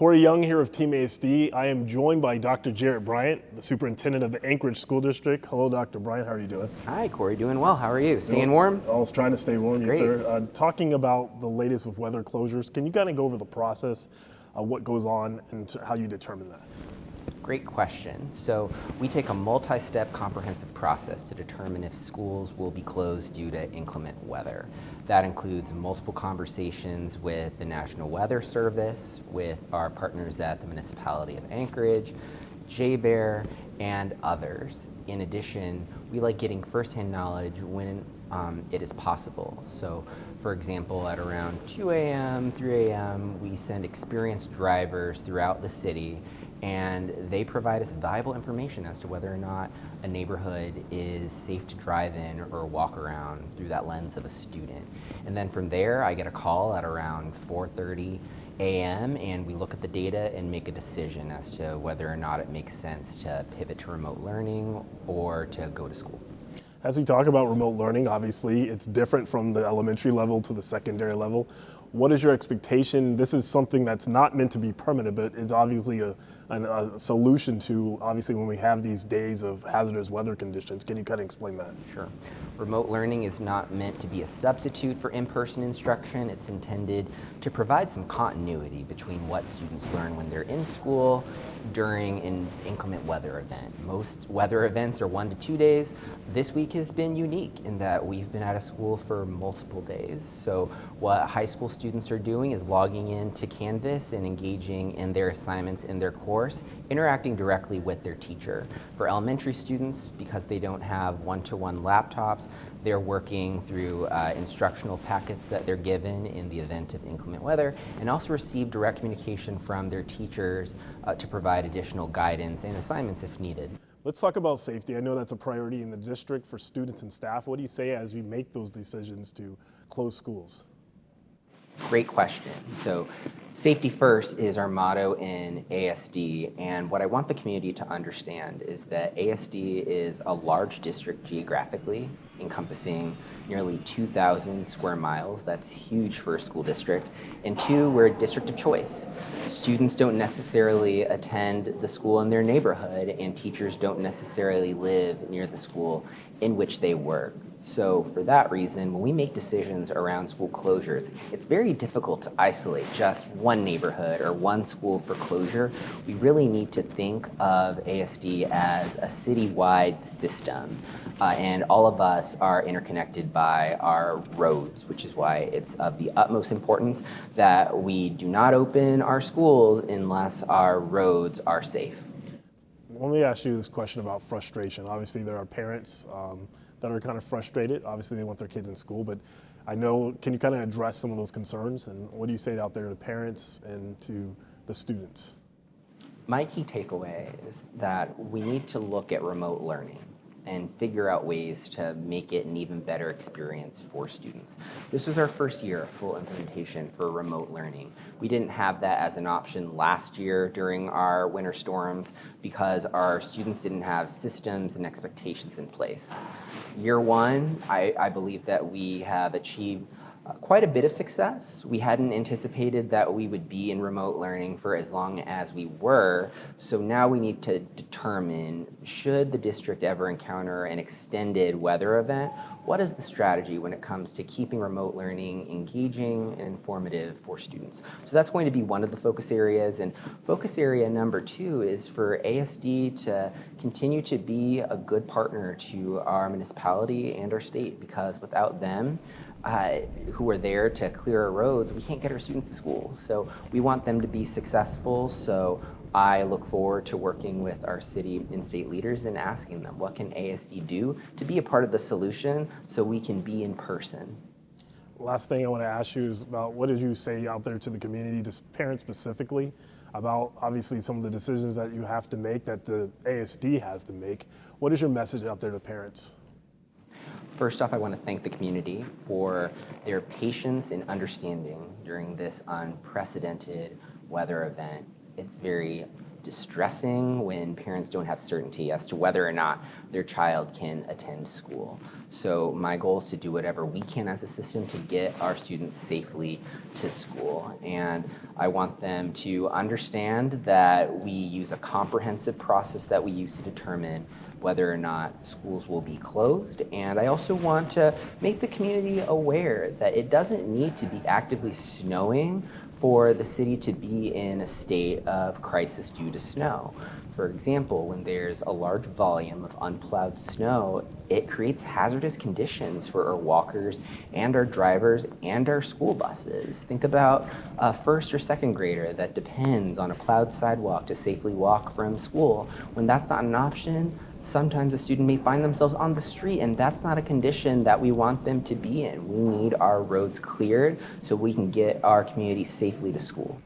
Corey Young here of Team ASD. I am joined by Dr. Jharrett Bryantt, the superintendent of the Anchorage School District. Hello, Dr. Bryantt. How are you doing? Hi, Corey. Doing well. How are you? Staying warm? I was trying to stay warm, yes, Great. sir. Talking about the latest with weather closures, can you kind of go over the process, what goes on, and how you determine that? Great question. So we take a multi-step comprehensive process to determine if schools will be closed due to inclement weather. That includes multiple conversations with the National Weather Service, with our partners at the municipality of Anchorage, JBER, and others. In addition, we like getting firsthand knowledge when it is possible. So, for example, at around 2 a.m., 3 a.m., we send experienced drivers throughout the city, and they provide us valuable information as to whether or not a neighborhood is safe to drive in or walk around through that lens of a student. And then from there, I get a call at around 4:30 a.m. and we look at the data and make a decision as to whether or not it makes sense to pivot to remote learning or to go to school. As we talk about remote learning, obviously it's different from the elementary level to the secondary level. What is your expectation? This is something that's not meant to be permanent, but it's obviously a solution to, obviously, when we have these days of hazardous weather conditions. Can you kind of explain that? Sure. Remote learning is not meant to be a substitute for in-person instruction. It's intended to provide some continuity between what students learn when they're in school during an inclement weather event. Most weather events are 1 to 2 days. This week has been unique in that we've been out of school for multiple days. So what high school students are doing is logging into Canvas and engaging in their assignments in their course, interacting directly with their teacher. For elementary students, because they don't have one-to-one laptops, they're working through instructional packets that they're given in the event of inclement weather, and also receive direct communication from their teachers to provide additional guidance and assignments if needed. Let's talk about safety. I know that's a priority in the district for students and staff. What do you say as we make those decisions to close schools? Great question. So safety first is our motto in ASD, and what I want the community to understand is that ASD is a large district geographically, encompassing nearly 2,000 square miles. That's huge for a school district. And two, we're a district of choice. Students don't necessarily attend the school in their neighborhood, and teachers don't necessarily live near the school in which they work. So for that reason, when we make decisions around school closures, it's very difficult to isolate just one neighborhood or one school for closure. We really need to think of ASD as a citywide system. And all of us are interconnected by our roads, which is why it's of the utmost importance that we do not open our schools unless our roads are safe. Let me ask you this question about frustration. Obviously, there are parents that are kind of frustrated. Obviously, they want their kids in school, but I know, can you kind of address some of those concerns? And what do you say out there to parents and to the students? My key takeaway is that we need to look at remote learning and figure out ways to make it an even better experience for students. This was our first year of full implementation for remote learning. We didn't have that as an option last year during our winter storms because our students didn't have systems and expectations in place. Year one, I believe that we have achieved quite a bit of success. We hadn't anticipated that we would be in remote learning for as long as we were, so now we need to determine, should the district ever encounter an extended weather event, what is the strategy when it comes to keeping remote learning engaging and informative for students? So that's going to be one of the focus areas, and focus area number 2 is for ASD to continue to be a good partner to our municipality and our state, because without them, who are there to clear our roads, we can't get our students to school. So we want them to be successful. So I look forward to working with our city and state leaders and asking them, what can ASD do to be a part of the solution so we can be in person? Last thing I want to ask you is about, what did you say out there to the community, to parents specifically, about obviously some of the decisions that you have to make, that the ASD has to make? What is your message out there to parents? First off, I want to thank the community for their patience and understanding during this unprecedented weather event. It's very distressing when parents don't have certainty as to whether or not their child can attend school. So my goal is to do whatever we can as a system to get our students safely to school. And I want them to understand that we use a comprehensive process that we use to determine whether or not schools will be closed. And I also want to make the community aware that it doesn't need to be actively snowing for the city to be in a state of crisis due to snow. For example, when there's a large volume of unplowed snow, it creates hazardous conditions for our walkers and our drivers and our school buses. Think about a first or second grader that depends on a plowed sidewalk to safely walk from school. When that's not an option, sometimes a student may find themselves on the street, and that's not a condition that we want them to be in. We need our roads cleared so we can get our community safely to school.